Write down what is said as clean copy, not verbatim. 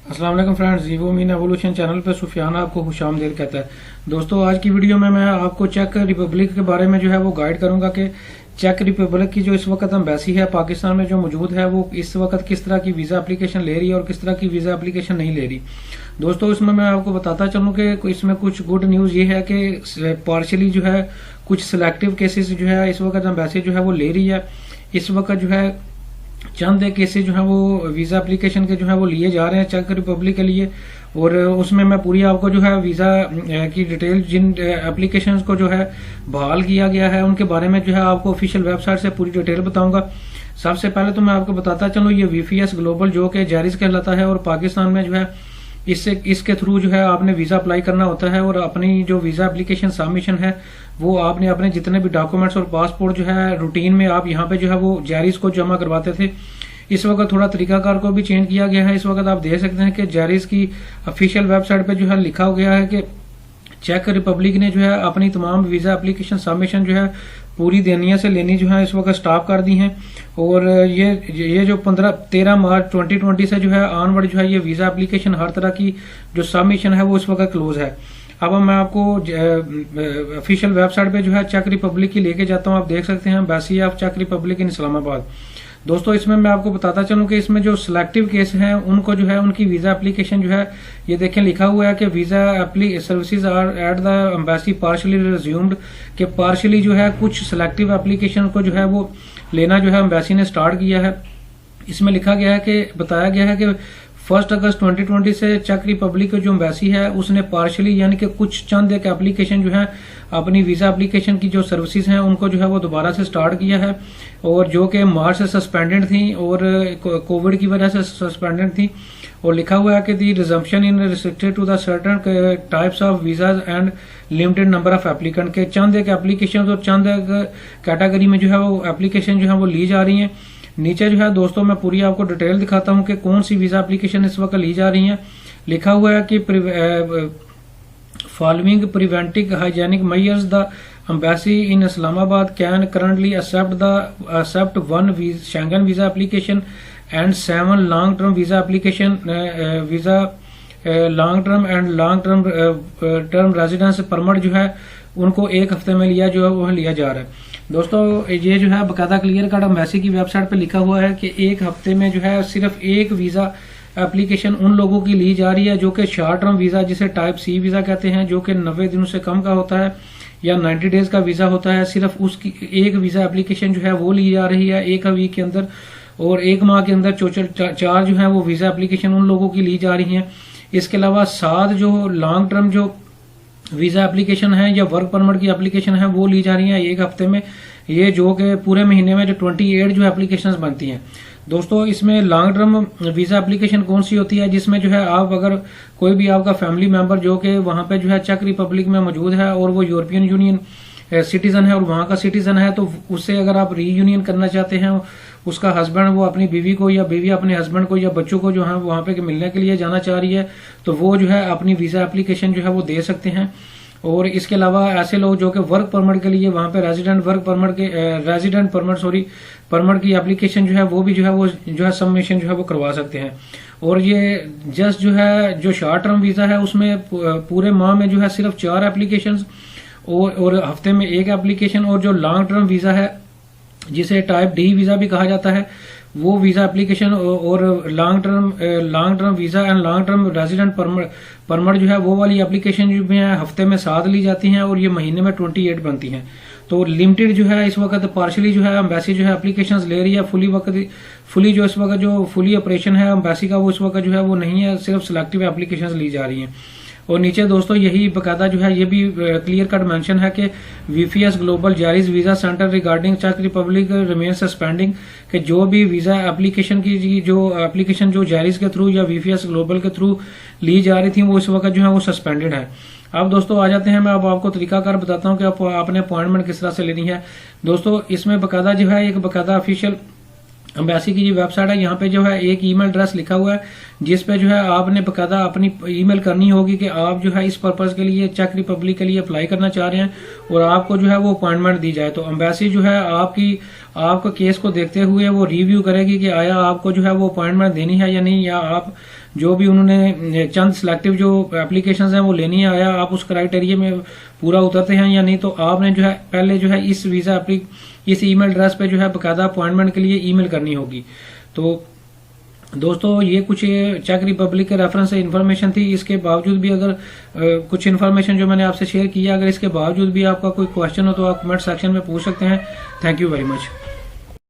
अस्सलाम वालेकुम friends, Vivo mean evolution channel पे सुफियान आपको खुशामदीद कहता है। दोस्तों, आज की वीडियो में मैं आपको चेक रिपब्लिक के बारे में जो है वो गाइड करूंगा कि चेक रिपब्लिक की जो इस वक्त एम्बेसी है पाकिस्तान में जो मौजूद है वो इस वक्त किस तरह की वीज़ा एप्लीकेशन ले रही है और किस तरह की वीज़ा एप्लीकेशन नहीं ले रही। दोस्तों, इसमें मैं आपको बताता चलूँ कि इसमें कुछ गुड न्यूज़ ये है कि पार्शली जो है कुछ सिलेक्टिव केसेस जो है इस वक्त एम्बेसी जो है वो ले रही है। इस वक्त जो है चंद केसेस जो है वो वीज़ा एप्लीकेशन के जो है वो लिए जा रहे हैं चेक रिपब्लिक के लिए, और उसमें मैं पूरी आपको जो है वीज़ा की डिटेल जिन एप्लीकेशंस को जो है बहाल किया गया है उनके बारे में जो है आपको ऑफिशियल वेबसाइट से पूरी डिटेल बताऊंगा। सबसे पहले तो मैं आपको बताता चलूँ, ये वीपीएस ग्लोबल जो कि जारिज कहलाता है और पाकिस्तान में जो है इसके थ्रू जो है आपने वीज़ा अप्लाई करना होता है और अपनी जो वीज़ा एप्लीकेशन सबमिशन है वो आपने अपने जितने भी डॉक्यूमेंट्स और पासपोर्ट जो है रूटीन में आप यहाँ पे जो है वो जारिज को जमा करवाते थे। इस वक्त थोड़ा तरीकाकार को भी चेंज किया गया है। इस वक्त आप देख सकते हैं कि जारिज की ऑफिशियल वेबसाइट पे जो है लिखा गया है कि चेक रिपब्लिक ने जो है अपनी तमाम वीज़ा एप्लीकेशन सबमिशन जो है पूरी देनिया से लेनी जो है इस वक्त स्टॉप कर दी हैं, और ये जो 13 मार्च 2020 से जो है ऑनवर्ड जो है ये वीज़ा एप्लीकेशन हर तरह की जो सबमिशन है वो इस वक्त क्लोज है। अब मैं आपको ऑफिशियल वेबसाइट पे जो है चेक रिपब्लिक की लेके जाता हूँ। आप देख सकते हैं एम्बेसी ऑफ चेक रिपब्लिक इन इस्लामाबाद। दोस्तों, इसमें मैं आपको बताता चलूं कि इसमें जो सिलेक्टिव केस हैं उनको जो है उनकी वीज़ा एप्लीकेशन जो है ये देखें लिखा हुआ है कि visa services are at the embassy partially resumed, कि पार्शली जो है कुछ सिलेक्टिव एप्लीकेशन को जो है वो लेना जो है एम्बेसी ने स्टार्ट किया है। इसमें लिखा गया है कि बताया गया है कि 1 अगस्त 2020 से चेक रिपब्लिक जो एम्बेसी है उसने पार्शली यानी कि कुछ चंद एक एप्लीकेशन जो है अपनी वीज़ा एप्लीकेशन की जो सर्विसेज हैं उनको जो है वो दोबारा से स्टार्ट किया है, और जो कि मार्च से सस्पेंडेड थी और कोविड की वजह से सस्पेंडेड थी। और लिखा हुआ है कि the resumption in restricted to the certain types of visas and limited number of applicant, के चंद एक एप्लीकेशन और चंद एक कैटेगरी में जो है वो एप्लीकेशन जो है वो ली जा रही हैं। नीचे जो है दोस्तों मैं पूरी आपको डिटेल दिखाता हूं कि कौन सी वीज़ा एप्लीकेशन इस वक्त ली जा रही है। लिखा हुआ है कि following preventive hygienic measures the embassy in Islamabad can currently accept 1 Schengen visa application and 7 long term visa application visa long term and long term residence permit जो है उनको एक हफ्ते में लिया जो है वो लिया जा रहा है। दोस्तों, ये जो है बकायदा क्लियर कट एम्बेसी की वेबसाइट पे लिखा हुआ है कि एक हफ्ते में जो है सिर्फ एक वीज़ा एप्लीकेशन उन लोगों की ली जा रही है जो कि शॉर्ट टर्म वीज़ा जिसे टाइप सी वीज़ा कहते हैं, जो कि 90 दिनों से कम का होता है या 90 डेज का वीज़ा होता है। सिर्फ उसकी एक वीज़ा एप्लीकेशन जो है वो ली जा रही है एक वीक के अंदर, और एक माह के अंदर चार जो है वो वीज़ा एप्लीकेशन उन लोगों की ली जा रही है। इसके अलावा 7 जो लॉन्ग टर्म जो वीज़ा एप्लीकेशन है या वर्क परमिट की एप्लीकेशन है वो ली जा रही है एक हफ्ते में, ये जो कि पूरे महीने में जो 28 जो एप्लीकेशंस बनती हैं। दोस्तों, इसमें लॉन्ग टर्म वीज़ा एप्लीकेशन कौन सी होती है, जिसमें जो है आप अगर कोई भी आपका फैमिली मेंबर जो कि वहाँ पे जो है चेक रिपब्लिक में मौजूद है और वो यूरोपियन यूनियन सिटीजन है और वहाँ का सिटीजन है, तो उससे अगर आप रीयूनियन करना चाहते हैं, उसका हस्बैंड वो अपनी बीवी को या बीवी अपने हस्बैंड को या बच्चों को जो है वहाँ पे मिलने के लिए जाना चाह रही है, तो वो जो है अपनी वीज़ा एप्लीकेशन जो है वो दे सकते हैं। और इसके अलावा ऐसे लोग जो कि वर्क परमिट के लिए वहाँ पे रेजिडेंट परमिट की एप्लीकेशन जो है वो भी जो है सबमिशन जो है वो करवा सकते हैं। और ये जस्ट जो है जो शॉर्ट टर्म वीज़ा है उसमें पूरे माह में जो है सिर्फ 4 एप्लीकेशन और हफ्ते में 1 एप्लीकेशन, और जो लॉन्ग टर्म वीज़ा है जिसे टाइप डी वीज़ा भी कहा जाता है वो वीज़ा एप्लीकेशन और long term visa and long term resident permit जो है वो वाली एप्लीकेशन जो है हफ्ते में 7 ली जाती हैं और ये महीने में 28 बनती हैं। तो लिमिटेड जो है इस वक्त पार्शली जो है एम्बेसी जो है एप्लीकेशंस ले रही है। फुली जो इस वक्त जो फुली ऑपरेशन है एम्बेसी का वो इस वक्त जो है वो नहीं है, सिर्फ सिलेक्टिव एप्लीकेशंस ली जा रही हैं। और नीचे दोस्तों यही बकायदा जो है ये भी क्लियर कट मेंशन है कि वीपीएस ग्लोबल जारिज वीज़ा सेंटर रिगार्डिंग चेक रिपब्लिक रिमेन सस्पेंडिंग, कि जो भी वीज़ा एप्लीकेशन की जो एप्लीकेशन जो जारिज के थ्रू या वीपीएस ग्लोबल के थ्रू ली जा रही थी वो इस वक्त जो है वो सस्पेंडेड है। अब दोस्तों आ जाते हैं, मैं अब आपको तरीकाकार बताता हूँ कि आपने अपॉइंटमेंट किस तरह से लेनी है। दोस्तों, इसमें बकायदा जो है एक बकायदा ऑफिशियल एम्बेसी की जो वेबसाइट है यहाँ पे जो है एक ईमेल एड्रेस लिखा हुआ है जिस पे जो है आपने बकायदा अपनी ईमेल करनी होगी कि आप जो है इस पर्पज के लिए चेक रिपब्लिक के लिए अप्लाई करना चाह रहे हैं और आपको जो है वो अपॉइंटमेंट दी जाए। तो एम्बेसी जो है आपका केस को देखते हुए वो रिव्यू करेगी कि आया आपको जो है वो अपॉइंटमेंट देनी है या नहीं, या आप जो भी उन्होंने चंद सिलेक्टिव जो एप्लीकेशंस हैं वो लेनी है, आया आप उस क्राइटेरिया में पूरा उतरते हैं या नहीं। तो आपने जो है पहले जो है इस ईमेल एड्रेस पे जो है बकायदा अपॉइंटमेंट के लिए ईमेल करनी होगी। तो दोस्तों ये कुछ चेक रिपब्लिक के रेफरेंस से इन्फॉर्मेशन थी। इसके बावजूद भी अगर कुछ इन्फॉर्मेशन जो मैंने आपसे शेयर किया, अगर इसके बावजूद भी आपका कोई क्वेश्चन हो तो आप कमेंट सेक्शन में पूछ सकते हैं। Thank you very much.